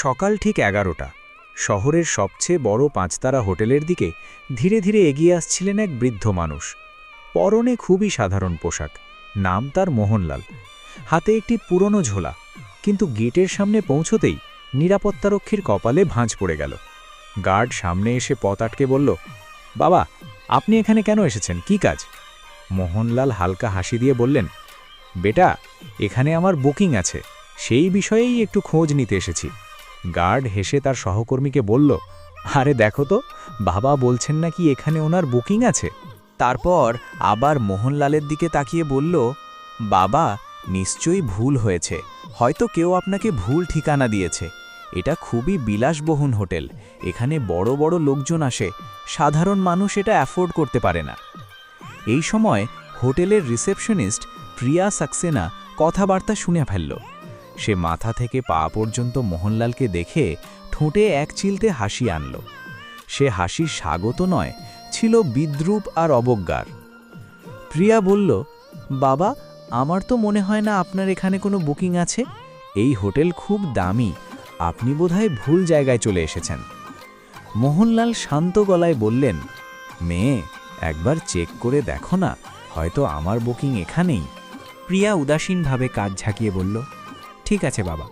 সকাল ঠিক 11টা। শহরের সবচেয়ে বড় 5 তারা হোটেলের দিকে ধীরে ধীরে এগিয়ে আসছিলেন এক বৃদ্ধ মানুষ। পরনে খুবই সাধারণ পোশাক, নাম তার মোহনলাল। হাতে একটি পুরনো ঝোলা, কিন্তু গেটের সামনে পৌঁছতেই নিরাপত্তারক্ষীর কপালে ভাঁজ পড়ে গেল। গার্ড সামনে এসে পথ আটকে বলল, বাবা, আপনি এখানে কেন এসেছেন, কি কাজ? মোহনলাল হালকা হাসি দিয়ে বললেন, বেটা, এখানে আমার বুকিং আছে, সেই বিষয়েই একটু খোঁজ নিতে এসেছি। গার্ড হেসে তার সহকর্মীকে বলল, আরে দেখো তো, বাবা বলছেন নাকি এখানে ওনার বুকিং আছে। তারপর আবার মোহনলালের দিকে তাকিয়ে বলল, বাবা, নিশ্চয়ই ভুল হয়েছে, হয়তো কেউ আপনাকে ভুল ঠিকানা দিয়েছে। এটা খুবই বিলাসবহুল হোটেল, এখানে বড় বড় লোকজন আসে, সাধারণ মানুষ এটা অ্যাফোর্ড করতে পারে না। এই সময় হোটেলের রিসেপশনিস্ট প্রিয়া সাক্সেনা কথাবার্তা শুনে ফেলল। সে মাথা থেকে পা পর্যন্ত মোহনলালকে দেখে ঠোঁটে এক চিলতে হাসি আনল। সে হাসি স্বাগত নয়, ছিল বিদ্রূপ আর অবজ্ঞার। প্রিয়া বলল, বাবা, আমার তো মনে হয় না আপনার এখানে কোনো বুকিং আছে। এই হোটেল খুব দামি, আপনি বোধহয় ভুল জায়গায় চলে এসেছেন। মোহনলাল শান্ত গলায় বললেন, মেয়ে, একবার চেক করে দেখো না, হয়তো আমার বুকিং এখানেই। প্রিয়া উদাসীনভাবে কাজ ঝাঁকিয়ে বলল, ঠিক আছে বাবা,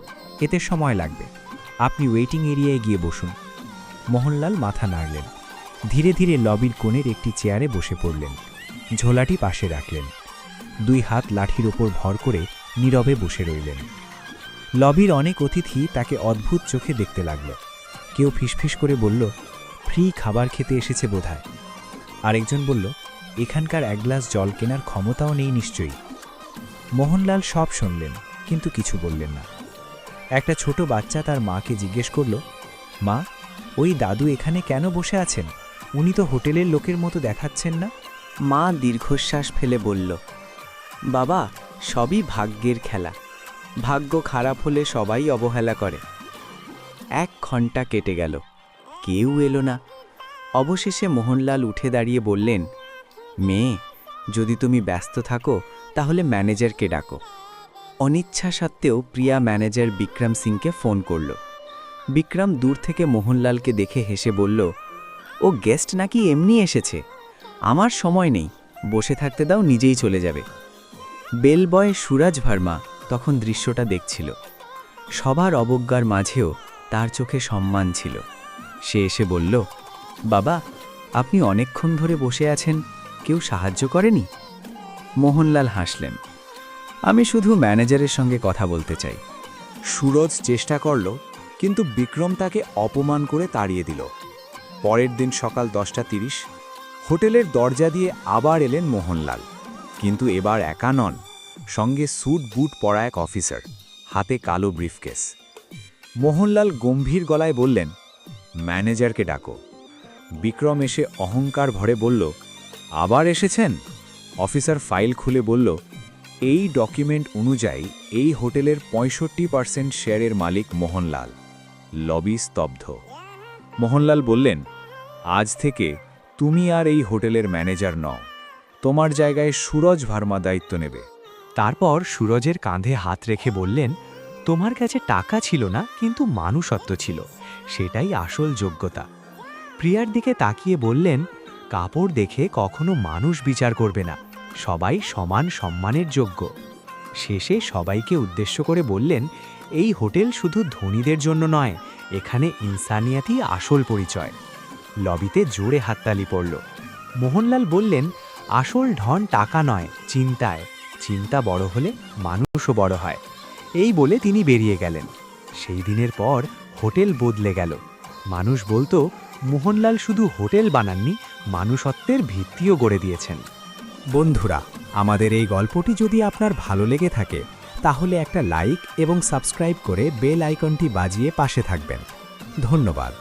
এতে সময় লাগবে, আপনি ওয়েটিং এরিয়ায় গিয়ে বসুন। মোহনলাল মাথা নাড়লেন, ধীরে ধীরে লবির কোণের একটি চেয়ারে বসে পড়লেন। ঝোলাটি পাশে রাখলেন, 2 হাত লাঠির ওপর ভর করে নীরবে বসে রইলেন। লবির অনেক অতিথি তাকে অদ্ভুত চোখে দেখতে লাগল। কেউ ফিসফিস করে বলল, ফ্রি খাবার খেতে এসেছে বোধহয়। আরেকজন বলল, এখানকার 1 গ্লাস জল কেনার ক্ষমতাও নেই নিশ্চয়ই। মোহনলাল সব শুনলেন, কিন্তু কিছু বললেন না। একটা ছোট বাচ্চা তার মাকে জিজ্ঞেস করল, মা, ওই দাদু এখানে কেন বসে আছেন? উনি তো হোটেলের লোকের মতো দেখাচ্ছেন না। মা দীর্ঘশ্বাস ফেলে বলল, বাবা, সবই ভাগ্যের খেলা, ভাগ্য খারাপ হলে সবাই অবহেলা করে। 1 ঘন্টা কেটে গেল, কেউ এলো না। অবশেষে মোহনলাল উঠে দাঁড়িয়ে বললেন, মেয়ে, যদি তুমি ব্যস্ত থাকো তাহলে ম্যানেজারকে ডাকো। অনিচ্ছা সত্ত্বেও প্রিয়া ম্যানেজার বিক্রম সিংকে ফোন করল। বিক্রম দূর থেকে মোহনলালকে দেখে হেসে বলল, ও গেস্ট নাকি এমনি এসেছে, আমার সময় নেই, বসে থাকতে দাও, নিজেই চলে যাবে। বেল বয় সুরাজ ভার্মা তখন দৃশ্যটা দেখছিল। সবার অবজ্ঞার মাঝেও তার চোখে সম্মান ছিল। সে এসে বলল, বাবা, আপনি অনেকক্ষণ ধরে বসে আছেন, কেউ সাহায্য করেনি? মোহনলাল হাসলেন, আমি শুধু ম্যানেজারের সঙ্গে কথা বলতে চাই। সুরজ চেষ্টা করল, কিন্তু বিক্রম তাকে অপমান করে তাড়িয়ে দিল। পরের দিন সকাল 10:30 হোটেলের দরজা দিয়ে আবার এলেন মোহনলাল, কিন্তু এবার একা নন, সঙ্গে স্যুট বুট পরা এক অফিসার, হাতে কালো ব্রিফকেস। মোহনলাল গম্ভীর গলায় বললেন, ম্যানেজারকে ডাকো। বিক্রম এসে অহংকার ভরে বলল, আবার এসেছেন? অফিসার ফাইল খুলে বলল, এই ডকুমেন্ট অনুযায়ী এই হোটেলের 65% শেয়ারের মালিক মোহনলাল। লবি স্তব্ধ। মোহনলাল বললেন, আজ থেকে তুমি আর এই হোটেলের ম্যানেজার নও, তোমার জায়গায় সুরজ ভার্মা দায়িত্ব নেবে। তারপর সুরজের কাঁধে হাত রেখে বললেন, তোমার কাছে টাকা ছিল না, কিন্তু মানুষত্ব ছিল, সেটাই আসল যোগ্যতা। প্রিয়ার দিকে তাকিয়ে বললেন, কাপড় দেখে কখনো মানুষ বিচার করবে না, সবাই সমান সম্মানের যোগ্য। শেষে সবাইকে উদ্দেশ্য করে বললেন, এই হোটেল শুধু ধনীদের জন্য নয়, এখানে ইনসানিয়াতই আসল পরিচয়। লবিতে জোরে হাততালি পড়ল। মোহনলাল বললেন, আসল ধন টাকা নয়, চিন্তায়, চিন্তা বড় হলে মানুষও বড় হয়। এই বলে তিনি বেরিয়ে গেলেন। সেই দিনের পর হোটেল বদলে গেল। মানুষ বলতো, মোহনলাল শুধু হোটেল বানাননি, মানুষত্বের ভিত্তিও গড়ে দিয়েছেন। বন্ধুরা, আমাদের এই গল্পটি যদি আপনার ভালো লেগে থাকে তাহলে একটা লাইক এবং সাবস্ক্রাইব করে বেল আইকনটি বাজিয়ে পাশে থাকবেন। ধন্যবাদ।